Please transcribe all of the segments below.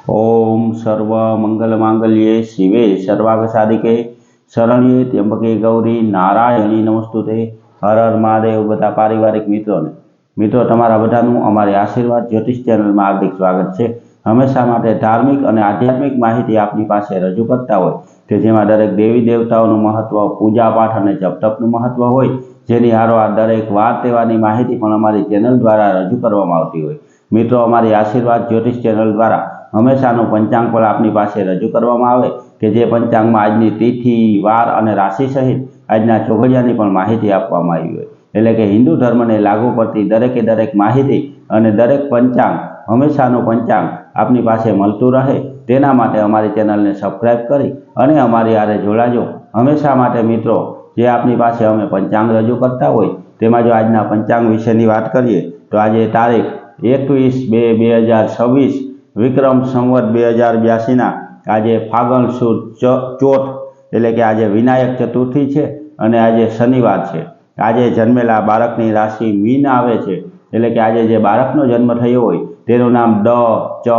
ओम सर्व मंगल मांगल्ये शिवे सर्वार्थ साधिके शरण्ये त्र्यंबके गौरी नारायणी नमस्तुते। हर हर महादेव। बधा पारिवारिक मित्रों तमारा बधानुं अमारी आशीर्वाद ज्योतिष चेनल में हार्दिक स्वागत है। हमेशा माटे धार्मिक और आध्यात्मिक माहिती आपनी पासे रजू करता होय के जेमां दरेक देवी देवताओनुं महत्व, पूजा पाठ और जप तपनुं महत्व होय, जेनी हारोहार दरेक वार तहेवारनी माहिती पण अमारी चेनल द्वारा रजू करवामां आवती होय। मित्रों अमारी आशीर्वाद ज्योतिष चेनल द्वारा हमेशानु पंचांग पण आपनी पासे रजू करवामां आवे के जे पंचांग में आजनी तिथि, वार और राशि सहित आजना चोघड़ियानी पण माहिती आपवामां आवी होय। एटले के हिंदू धर्म ने लागू पड़ती दरेके दरेक माहिती और दरेक पंचांग हमेशानु पंचांग आपनी पासे मळतुं रहे तेना माटे अमारी चेनल ने सब्सक्राइब करी अने अमारी हारे जोड़ाजो। हमेशा माटे मित्रों जे आपनी पासे अमे पंचांग रजू करता होय तेमां जो आजना पंचांग विशेनी वात करीए तो आज तारीख 21/2/2026 विक्रम संवत 2082 आज फागण सुद चौथ एटले के आज विनायक चतुर्थी है और आज शनिवार है। आज जन्मेला बाळकनी राशि मीन आवे छे एटले के आज जे बाळकनो जन्म थयो होय तेनुं नाम ड, च,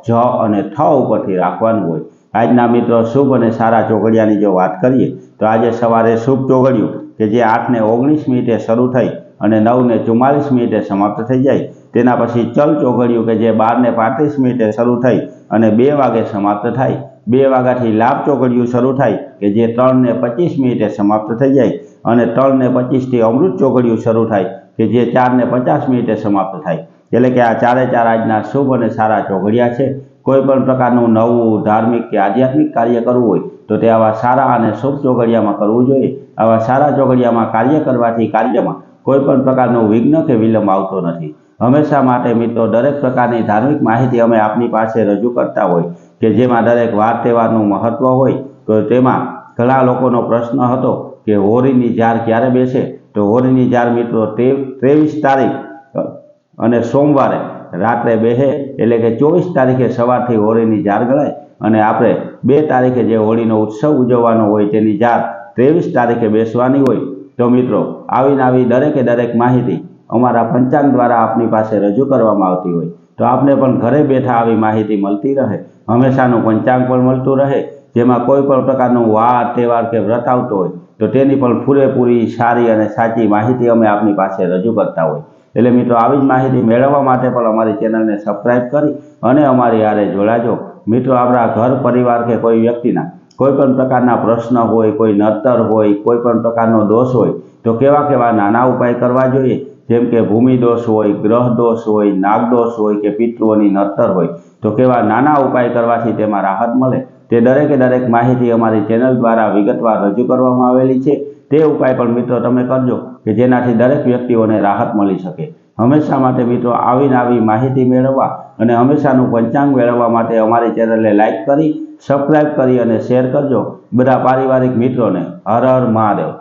झ और थ उपरथी राखवानुं होय। आजना मित्रों शुभ और सारा चोघड़ियानी जो बात करिए तो आज सवारे शुभ चोघड़ियुं के जे 8:19 शुरू थई और 9:44 समाप्त थई जाए। तेना पछी चल चोघड़ियुं के जे 12:35 शुरू थई और 2 वागे समाप्त थाय। 2 वाग्याथी लाभ चोघड़ियुं शुरू थाय के जे 3:25 समाप्त थई जाए और 3:25 थी अमृत चोघड़ियुं शुरू थाय के जे 4:50 समाप्त थाय। एटले के आ चारे चार आजना शुभ और सारा चोघड़िया छे। कोईपण प्रकारनुं नवुं धार्मिक के आध्यात्मिक कार्य करवुं होय तो ते आवा सारा और शुभ चोघड़ियामां करवुं जोईए। आवा सारा चोघड़ियामां कार्य करवाथी कार्यमां कोईपण प्रकारनुं विघ्न के विलंब आवतो नथी। हमेशा माटे मित्रों दरेक प्रकारनी धार्मिक माहिती अमे आपनी पासे रजू करता होय के जेमां दरेक वार तहेवारनुं महत्व होय तो तेमां घणा लोकोनो प्रश्न हतो के होळीनी जार क्यारे बेसे तो होळीनी जार मित्रों 23 तारीख और सोमवारे रात्रे बेहे एटले के 24 तारीखे सवारथी होळीनी जार गणाय और आपणे 2 तारीखे जे होळीनो उत्सव उजववानो होय तेनी जार 23 तारीखे बेसवानी होय। तो मित्रों आवी दरेके दरेक माहिती अमारा पंचांग द्वारा आपनी पासे रजू करवामां आवती होय तो आपने पण घरे बैठा आवी माहिती मळती रहे। हमेशानुं पंचांग पण मळतुं रहे जेमां कोईपण प्रकारनुं वार तहेवार के व्रत आवतो होय तो तेनी पण पूरेपूरी सारी और साची माहिती अमे आपनी पासे रजू करता होय। एटले मित्रों आवी ज माहिती मेळववा माटे पण अमारी चेनलने सब्सक्राइब करी अने अमारी हारे जोड़ाजो। मित्रों आपणा घर परिवार के कोई व्यक्तिना कोईपण प्रकारना प्रश्न होय, कोई नड़तर होय, कोईपण प्रकारनो दोष होय तो केवा केवा नाना उपाय करवा जोईए जेम के भूमि दोष होय, ग्रह दोष होय, नाग दोष होय के पितृओनी नड़तर होय तो केवा नाना उपाय करवाथी तेमां राहत मळे ते दरेके दरेक माहिती अमारी चेनल द्वारा विगतवार रजू करवामां आवेली छे। ते उपाय पण मित्रों तमे करजो के जेनाथी दरेक व्यक्तिओने राहत मळी शके। हमेशा माटे मित्रों आवी माहिती मेळववा अने हमेशानुं पंचांग मेळववा माटे अमारी चेनलने लाइक करी, सब्सक्राइब करी अने शेर करजो। बधा पारिवारिक मित्रों ने हर हर महादेव।